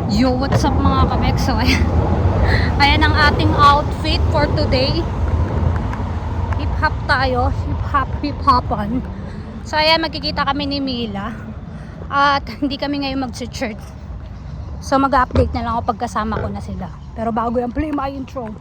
Yo, what's up mga kamek? So, ayan ang ating outfit for today. Hip-hop tayo. Hip-hopan. So, ayan, magkikita kami ni Mila. At hindi kami ngayon mag-church. So, mag-update na lang ako pagkasama ko na sila. Pero bago yan, play my intro.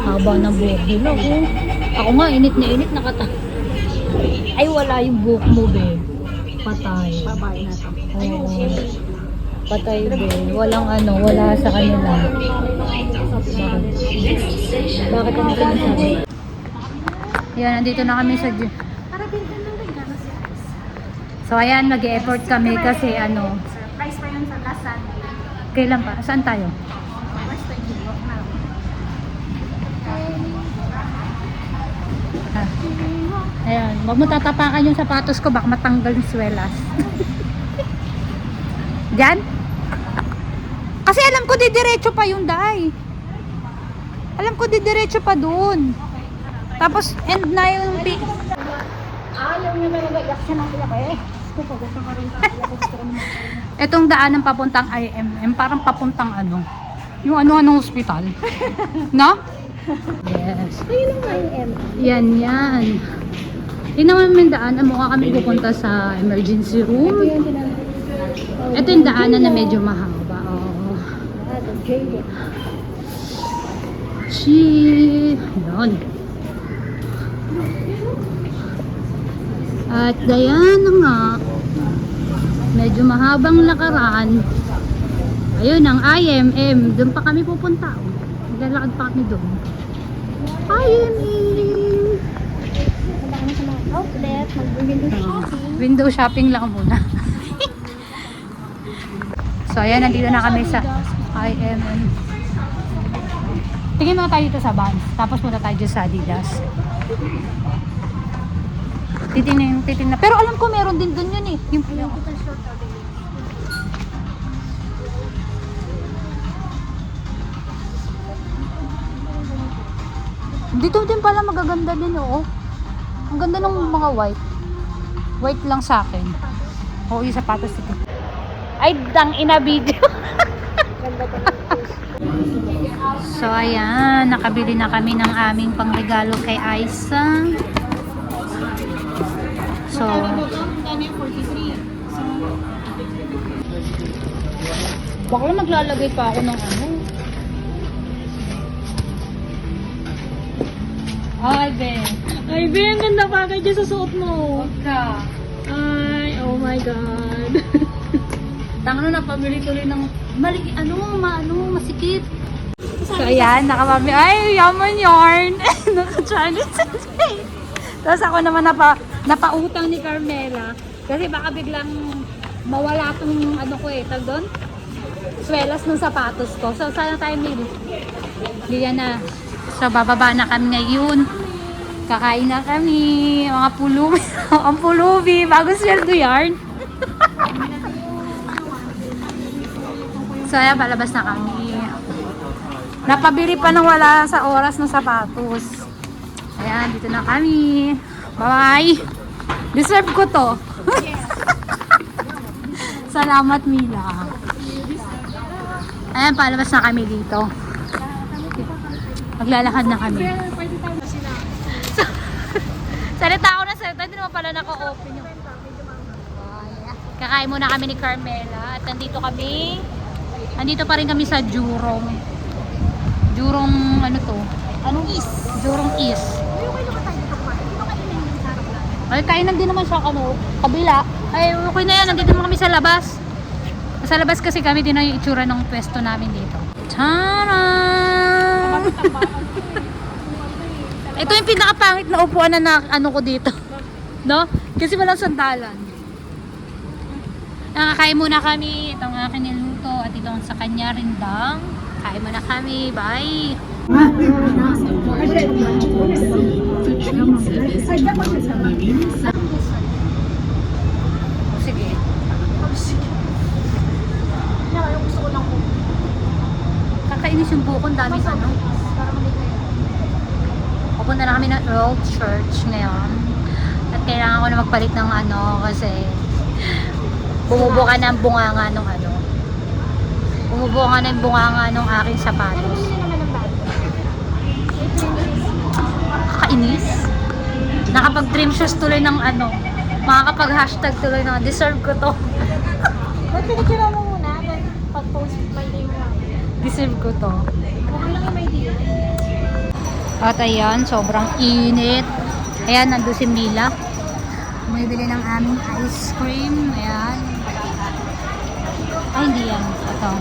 Haba ng buhok nila ko. Ako nga, init na init nakata. Ay, wala yung buhok mo, be. Patay. Babae na to. Oo. Patay, be. Walang ano, wala sa kanila. Bakit ano sinasabi? Ayan, nandito na kami sa... So, ayan, mag-e-effort kami kasi ano... Price pa yun sa last Sunday. Kailan pa? Saan tayo? Ayan, wag mo tatapakan yung sapatos ko, baka matanggal yung swelas. Diyan? Kasi alam ko didiretso pa yung dai. Alam ko didiretso pa dun. Tapos end na yung Ayaw niya talaga iyak siya ng iyak eh. Gusto ka rin Etong daan ng papuntang IMM, parang papuntang ano. Yung ano-anong hospital. No? Yes. Ayun ang IM. Yan, yan. Yun naman yung daan. Mukha kami pupunta sa emergency room. Ito yung daanan na medyo mahaba. Oh. Yun. At dayan na nga. Medyo mahabang lakaran. Ayun ang IMM. Doon pa kami pupunta. Maglalakad pa kami doon. IMM. Outlet, mag-window shopping. Window shopping lang muna. So ayan, nandito na kami sa IMM. Tingin muna tayo dito sa Vans. Tapos muna tayo dyan sa Adidas. Titingnan. Pero alam ko meron din doon yun eh. Yung dito din pala magaganda din oh. Ang ganda ng mga white. White lang sa akin. Oo, yung sapatos dito. Ay, dang ina video. So, ayan. Nakabili na kami ng aming pangregalo kay Aisa. So, baka maglalagay pa ako ng ano. Ay, Ben. Ay, Ben, ang ganda pa kayo sa suot mo. Huwag ka. Ay, oh my God. Tanga na, napabili tuloy ng masikip. So, ayan, nakamami. Ay, yaman yarn. Naka-Chinese. Tapos ako naman napautang ni Carmela. Kasi baka biglang mawala tong ano ko eh. Tag doon? Swelas ng sapatos ko. So, sana tayo nili. Liyan na. So, bababa na kami ngayon. Kakain na kami. Mga pulubi. Ang pulubi. Bago sweldo yarn. So, ayan, palabas na kami. Napabili pa nang wala sa oras ng sapatos. Ayan, dito na kami. Bye-bye. Deserve ko to. Salamat, Mila. Ayan, palabas na kami dito. Maglalakad na kami. So, salita ako na salita. Hindi naman pala naka-open yung... Kakain muna kami ni Carmela. At nandito pa rin kami sa Jurong. Jurong, ano to? Anong is? Jurong is. Ay, okay naman tayo dito kumain. Dito kayo na yung sa harap namin. Ay, kainan din naman sa kabila. Ay, okay na yan. Nandito naman kami sa labas. Sa labas kasi kami din yung itsura ng pwesto namin dito. Tara! Ito yung pinakapangit na upuan na ano ko dito. No? Kasi walang sandalan. Nakakain muna kami. Itong aking niluto at itong sa kanya rin dang. Kain muna kami. Bye! Sige. Yung gusto ko lang po. Kakainis yung bukon. Daming ano. Pupunta na kami ng Old Church ngayon. At kailangan ko na magpalit ng ano kasi bumubuka na ang bunganga nung ano. Bumubuka na yung bunganga nung aking sapatos. Hindi naman ang bago. Kakainis. Nakapag-dream shoes tuloy ng ano. Makakapag-hashtag tuloy ng deserve ko to. Ba't pinagkira mo muna? Pag-post by day mo lang. Deserve ko to. Okay lang yung may deal. At ayan, sobrang init. Ayan, nandun si Mila. Bumibili ng aming ice cream. Ayan. Ay, hindi yan. Ito.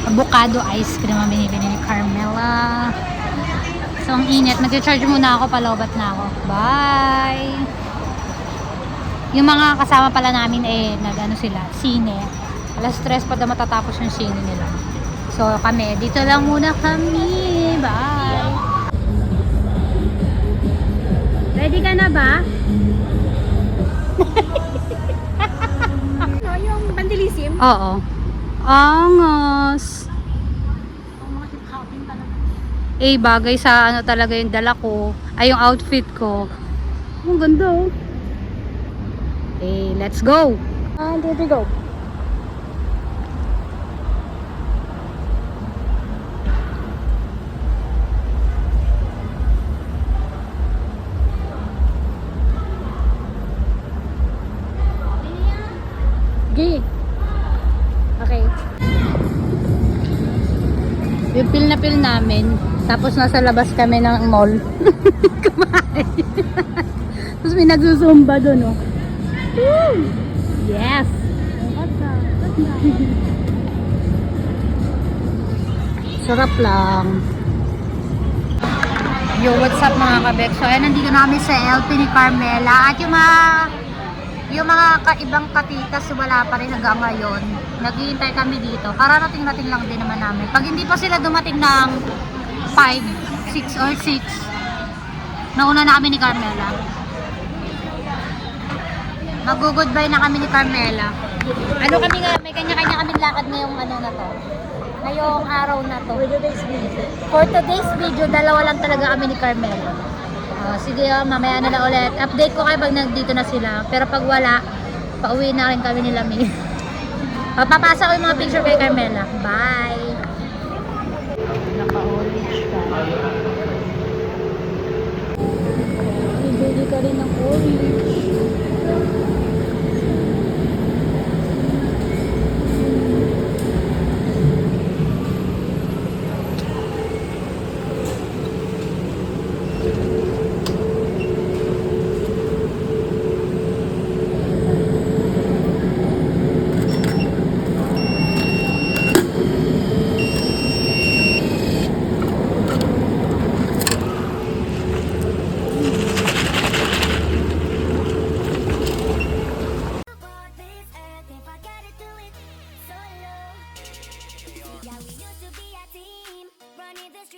Avocado ice cream ang binibili ni Carmela. So, ang init. Nag-charge muna ako. Palobat na ako. Bye! Yung mga kasama pala namin nag-ano sila, sine. Alas 3 pa daw matatapos yung sine nila. So, kami, dito lang muna kami. Bye! Ready ka na ba? Ano, yung bandilisim? Oo. Angas! Ang mga hip-hopin talaga. Bagay sa ano talaga yung dala ko. Ay, yung outfit ko. Ang ganda oh. Let's go! 1, 2, 3, go. Okay. Okay. Yung pil na pil namin. Tapos nasa labas kami ng mall. Kumain. Tapos may nagsusumba doon, oh. Woo! Yes! Sarap lang. Yo, what's up mga kabek? So, ayan, nandito namin sa LP ni Carmela. At yung mga kaibang katitas wala pa rin hanggang ngayon. Naghihintay kami dito. Kararating-rating lang din naman namin. Pag hindi pa sila dumating ng 5, 6 or 6, nauna na kami ni Carmela. Mag-goodbye na kami ni Carmela. Ano kami nga, may kanya-kanya kaming lakad ngayong ano na to. Ngayong araw na to. For today's video, dalawa lang talaga kami ni Carmela. Sige, mamaya na lang ulit. Update ko kayo pag nandito na sila. Pero pag wala, pauwi na rin kami nila May. Papasa ko yung mga picture kay Carmela. Bye! Naka-orange ka. Bibili ka rin ng orange.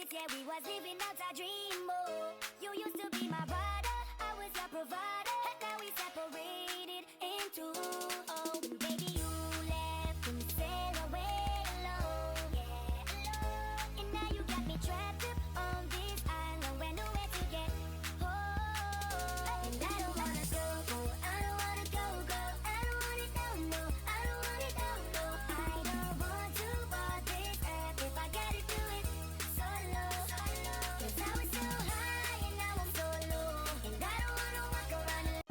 Yeah, we was living out our dream. Oh, you used to be my brother, I was your provider, and now we separated in two. Oh, baby, you left and sailed away alone. Yeah, alone. And now you got me trapped up on this island where nowhere to get home. And I don't wanna go, I don't wanna go, I don't want it, no, I don't want it, no. I don't want to walk this earth if I gotta do it. Cause I was so high and now I'm so low. And I don't wanna walk around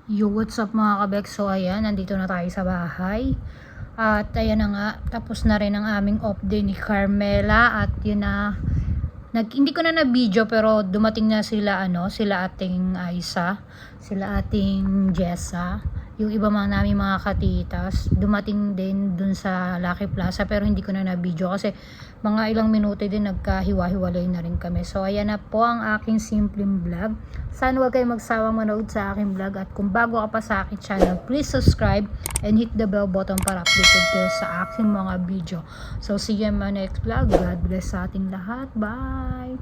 Yo, what's up mga kabek? So ayan, nandito na tayo sa bahay. At ayan na nga, tapos na rin ang aming off day ni Carmela. At yun na, hindi ko na na-video pero dumating na sila, sila ating Aisa, sila ating Jessa. Yung iba mga namin mga katitas, dumating din dun sa Lucky Plaza pero hindi ko na na-video kasi mga ilang minuto din nagkahiwa-hiwalay na rin kami. So ayan na po ang aking simpleng vlog. Sana huwag kayo magsawang manood sa aking vlog at kung bago ka pa sa aking channel, please subscribe and hit the bell button para updated kayo sa aking mga video. So see you in my next vlog. God bless sa ating lahat. Bye!